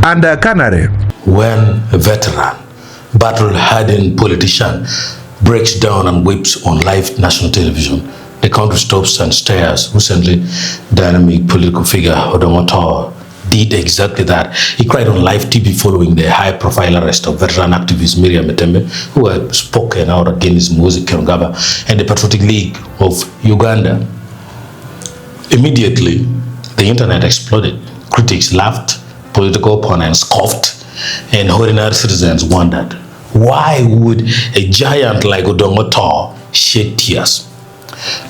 and Canary. When a veteran, battle-hardened politician breaks down and weeps on live national television, the country stops and stares. Recently, dynamic political figure Odonga did exactly that. He cried on live TV following the high-profile arrest of veteran activist Miria Matembe, who had spoken out against Moses Kongaba and the Patriotic League of Uganda. Immediately, the internet exploded. Critics laughed, political opponents scoffed, and ordinary citizens wondered, why would a giant like Odonga shed tears?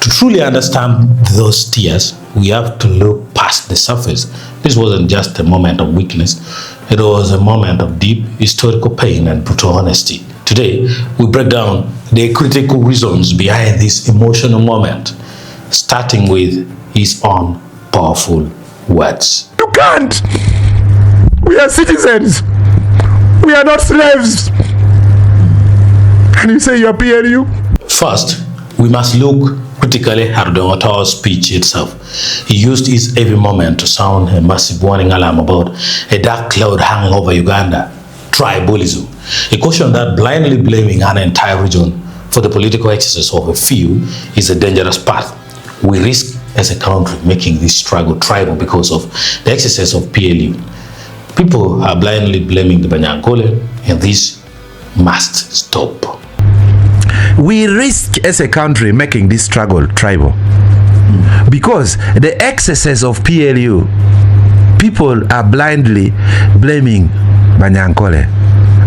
To truly understand those tears, we have to look past the surface. This wasn't just a moment of weakness. It was a moment of deep historical pain and brutal honesty. Today, we break down the critical reasons behind this emotional moment, starting with his own powerful words. You can't! We are citizens! We are not slaves! And you say you are PLU? First, we must look critically at Odonga's speech itself. He used his every moment to sound a massive warning alarm about a dark cloud hanging over Uganda, tribalism. He cautioned that blindly blaming an entire region for the political excesses of a few is a dangerous path. We risk as a country making this struggle tribal because of the excesses of PLU. People are blindly blaming the Banyankole, and this must stop. We risk as a country making this struggle tribal because the excesses of PLU, people are blindly blaming Banyankole,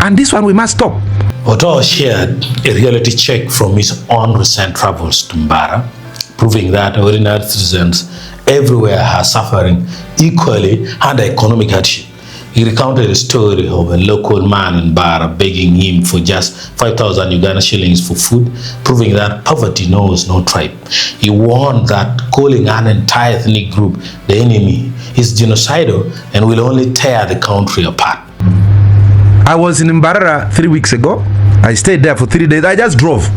and this one we must stop. Otto shared a reality check from his own recent travels to Mbara, proving that ordinary citizens everywhere are suffering equally under economic hardship. He recounted a story of a local man in Mbara begging him for just 5,000 Uganda shillings for food, proving that poverty knows no tribe. He warned that calling an entire ethnic group the enemy is genocidal and will only tear the country apart. I was in Mbara 3 weeks ago. I stayed there for 3 days. I just drove.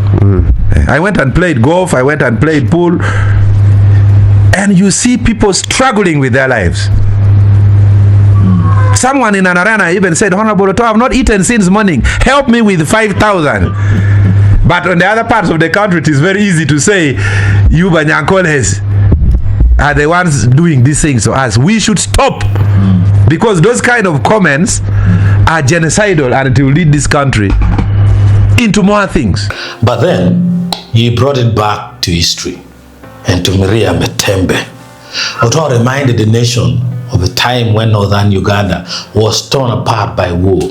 I went and played golf. I went and played pool. And you see people struggling with their lives. Someone in an arena even said, Honorable Otto, I have not eaten since morning. Help me with 5,000. But on the other parts of the country, it is very easy to say, you Banyankoles are the ones doing these things to us. We should stop. Because those kind of comments are genocidal and it will lead this country into more things. But then, he brought it back to history and to Miria Matembe. Otto reminded the nation of a time when northern Uganda was torn apart by war.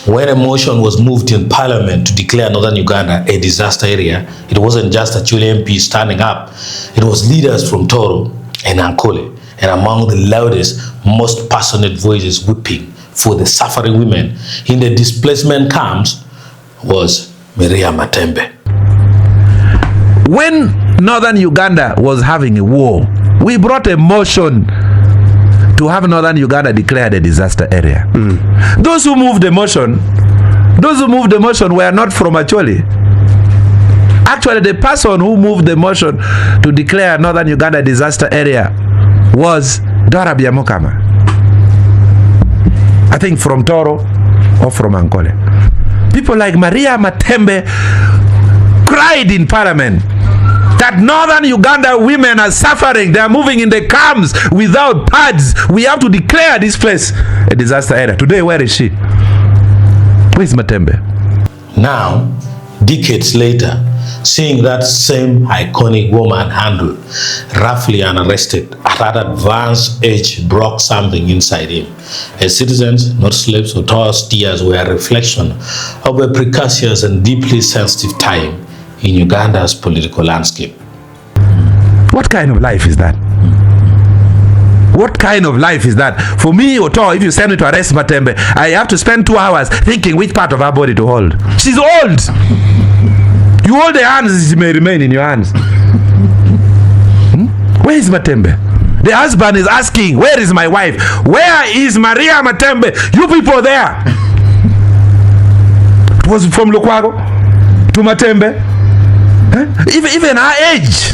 When a motion was moved in parliament to declare northern Uganda a disaster area, it wasn't just Acholi MP standing up. It was leaders from Batoro and Banyankole, and among the loudest, most passionate voices weeping for the suffering women in the displacement camps was Miria Matembe. When northern Uganda was having a war, we brought a motion to have northern Uganda declared a disaster area. Those who moved the motion were not from Acholi. Actually, the person who moved the motion to declare northern Uganda disaster area was Dora Biamokama. I think from Toro or from Ankole. People like Miria Matembe cried in parliament that northern Uganda women are suffering. They are moving in the camps without pads. We have to declare this place a disaster area. Today, where is she? Where is Matembe? Now, decades later, seeing that same iconic woman handled, roughly unarrested, at that advanced age broke something inside him. As citizens, not slaves, Otto's tears were a reflection of a precocious and deeply sensitive time in Uganda's political landscape. What kind of life is that? What kind of life is that? For me, Otto, if you send me to arrest Matembe, I have to spend 2 hours thinking which part of her body to hold. She's old. You hold the hands, she may remain in your hands. Where is Matembe? The husband is asking, where is my wife? Where is Miria Matembe? You people there. It was from Lukwago to Matembe. Even our age,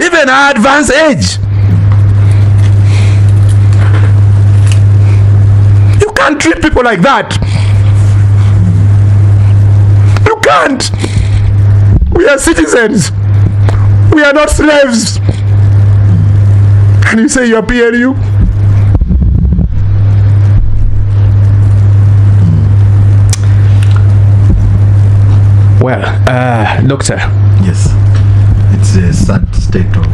even our advanced age. can't treat people like that. You can't. We are citizens. We are not slaves. And you say you are PNU? Well, Doctor. Yes, it's a sad state of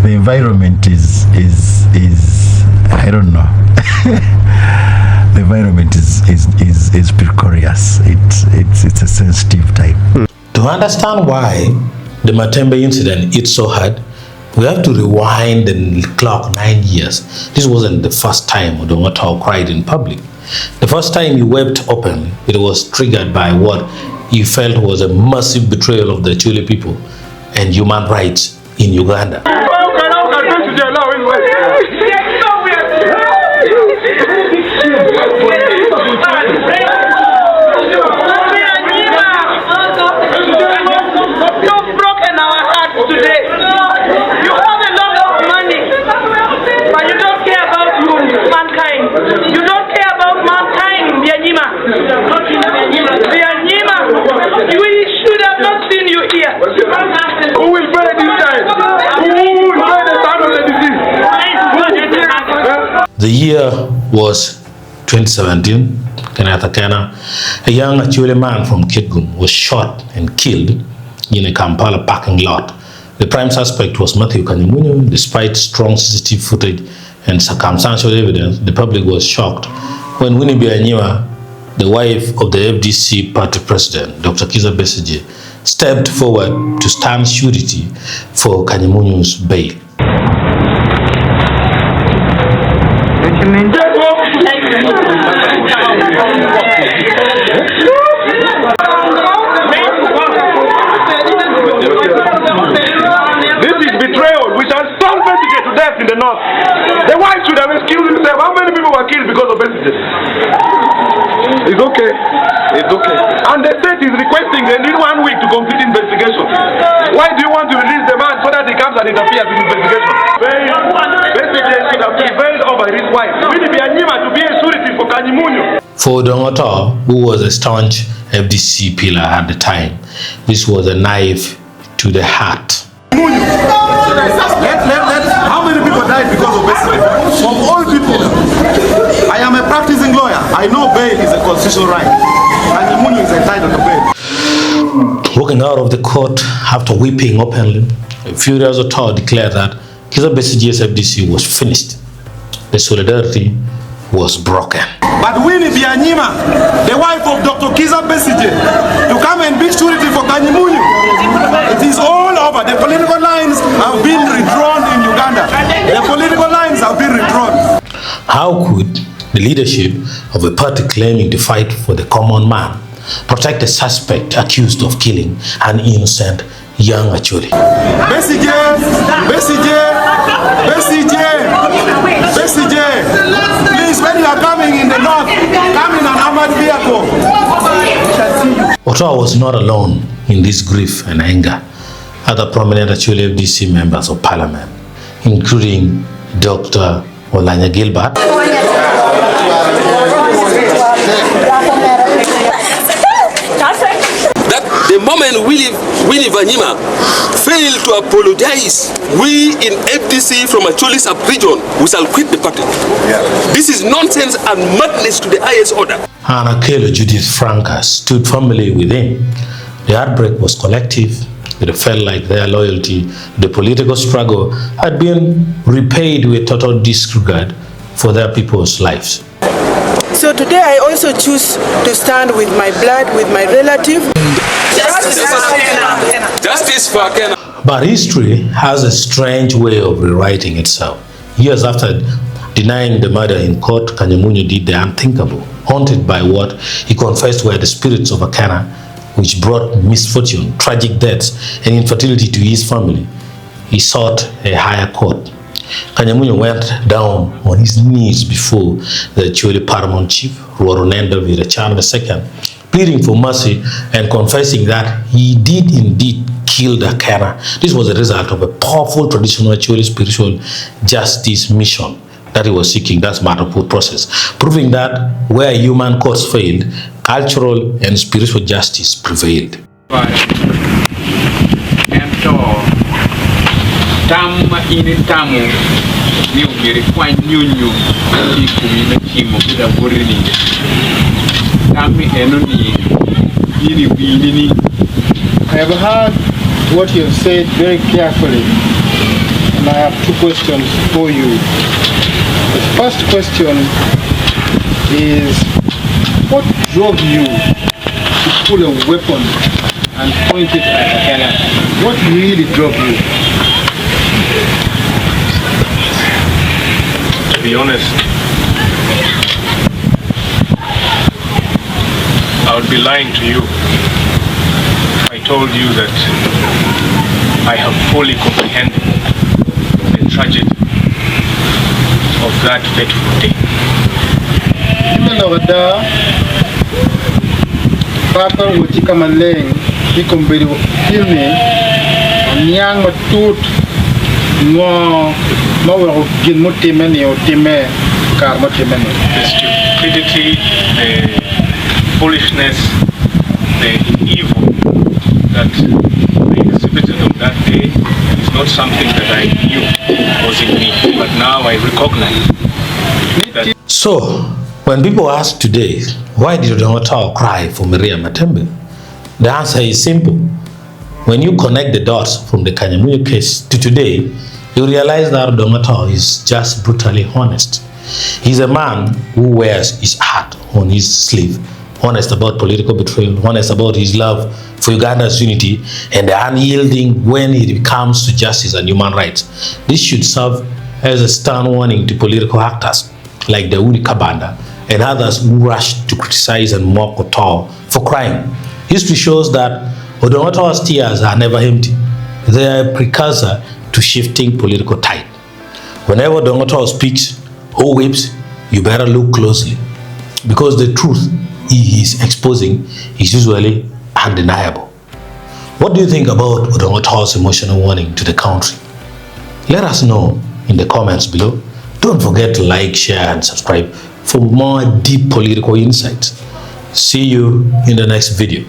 the environment is I don't know. The environment is precarious. It's a sensitive time. To understand why the Matembe incident hit so hard, we have to rewind the clock 9 years. This wasn't the first time Odonga cried in public. The first time he wept openly, it was triggered by what he felt was a massive betrayal of the Acholi people and human rights in Uganda. The year was 2017. Akena, a young Acholi man from Kitgum, was shot and killed in a Kampala parking lot. The prime suspect was Matthew Kanyamunyu. Despite strong CCTV footage and circumstantial evidence, the public was shocked when Winnie Byanyima, the wife of the FDC party president, Dr. Kizza Besigye, stepped forward to stand surety for Kanyamunyu's bail. This is betrayal. We shall stone Besigye to death in the north. The wife should have excused himself. How many people were killed because of Besigye? It's okay. It's okay. And the state is requesting they need 1 week to complete investigation. Why do you want to release the man so that he comes and interferes in investigation? Besigye should have prevailed over his wife. Winnie Byanyima to be a surety for Kanyamunyu. For Odonga, who was a staunch FDC pillar at the time, this was a knife to the heart. How many people died because of Besigye? From all people. I am a practicing lawyer. I know bail is a constitutional right. Kanyamunyu is entitled to bail. Walking out of the court after weeping openly, a few days Otto declared that Kizza Besigye's FDC was finished. The solidarity was broken. But Winnie Byanyima, the wife of Dr. Kizza Besigye, to come and be surety for Kanyamunyu. It is all over. The political lines have been redrawn in Uganda. The political lines have been redrawn. How could the leadership of a party claiming to fight for the common man protect a suspect accused of killing an innocent young Acholi? Besigye, please, when you are coming in the north, come in an armored vehicle. Otto was not alone in this grief and anger. Other prominent Acholi FDC members of parliament, including Dr. Olanya Gilbert, that the moment Winnie Byanyima failed to apologize, we in FDC from Acholi sub-region, we shall quit the party. Yeah. This is nonsense and madness to the highest order. and Akela Judith Franca stood firmly with him. The heartbreak was collective. It felt like their loyalty to the political struggle had been repaid with total disregard for their people's lives. So today I also choose to stand with my blood, with my relative. Justice for Akena. Justice for Akena. But history has a strange way of rewriting itself. Years after denying the murder in court, Kanyamunyu did the unthinkable, haunted by what he confessed were the spirits of Akena, which brought misfortune, tragic deaths, and infertility to his family. He sought a higher court. Kanyamunyu went down on his knees before the Acholi paramount chief, Ruoronenda Virachan II, pleading for mercy and confessing that he did indeed kill Akena. This was a result of a powerful traditional Acholi spiritual justice mission that he was seeking. That's Mataput process, proving that where human courts failed, cultural and spiritual justice prevailed. I have heard what you have said very carefully, and I have two questions for you. The first question is, what drove you to pull a weapon and point it at Akena? What really drove you? To be honest, I would be lying to you if I told you that I have fully comprehended the tragedy of that fateful day. Imelorada papa wutika maleng ikombeli filme nyang matut no mawo gin mutemene o teme kar mutemene. The stupidity, the foolishness, the evil that they exhibited on that day is not something that I knew was in me, but now I recognize that. So, when people ask today, why did Odonga cry for Miria Matembe? The answer is simple. When you connect the dots from the Kanyamunyu case to today, you realize that Odonga is just brutally honest. He's a man who wears his heart on his sleeve, honest about political betrayal, honest about his love for Uganda's unity, and unyielding when it comes to justice and human rights. This should serve as a stern warning to political actors like the Kabanda and others who rush to criticize and mock Otto for crime. History shows that Odonga's tears are never empty. They are a precursor to shifting political tide. Whenever Odonga speaks or weeps, you better look closely, because the truth he is exposing is usually undeniable. What do you think about Odonga's emotional warning to the country? Let us know in the comments below. Don't forget to like, share, and subscribe for more deep political insights. See you in the next video.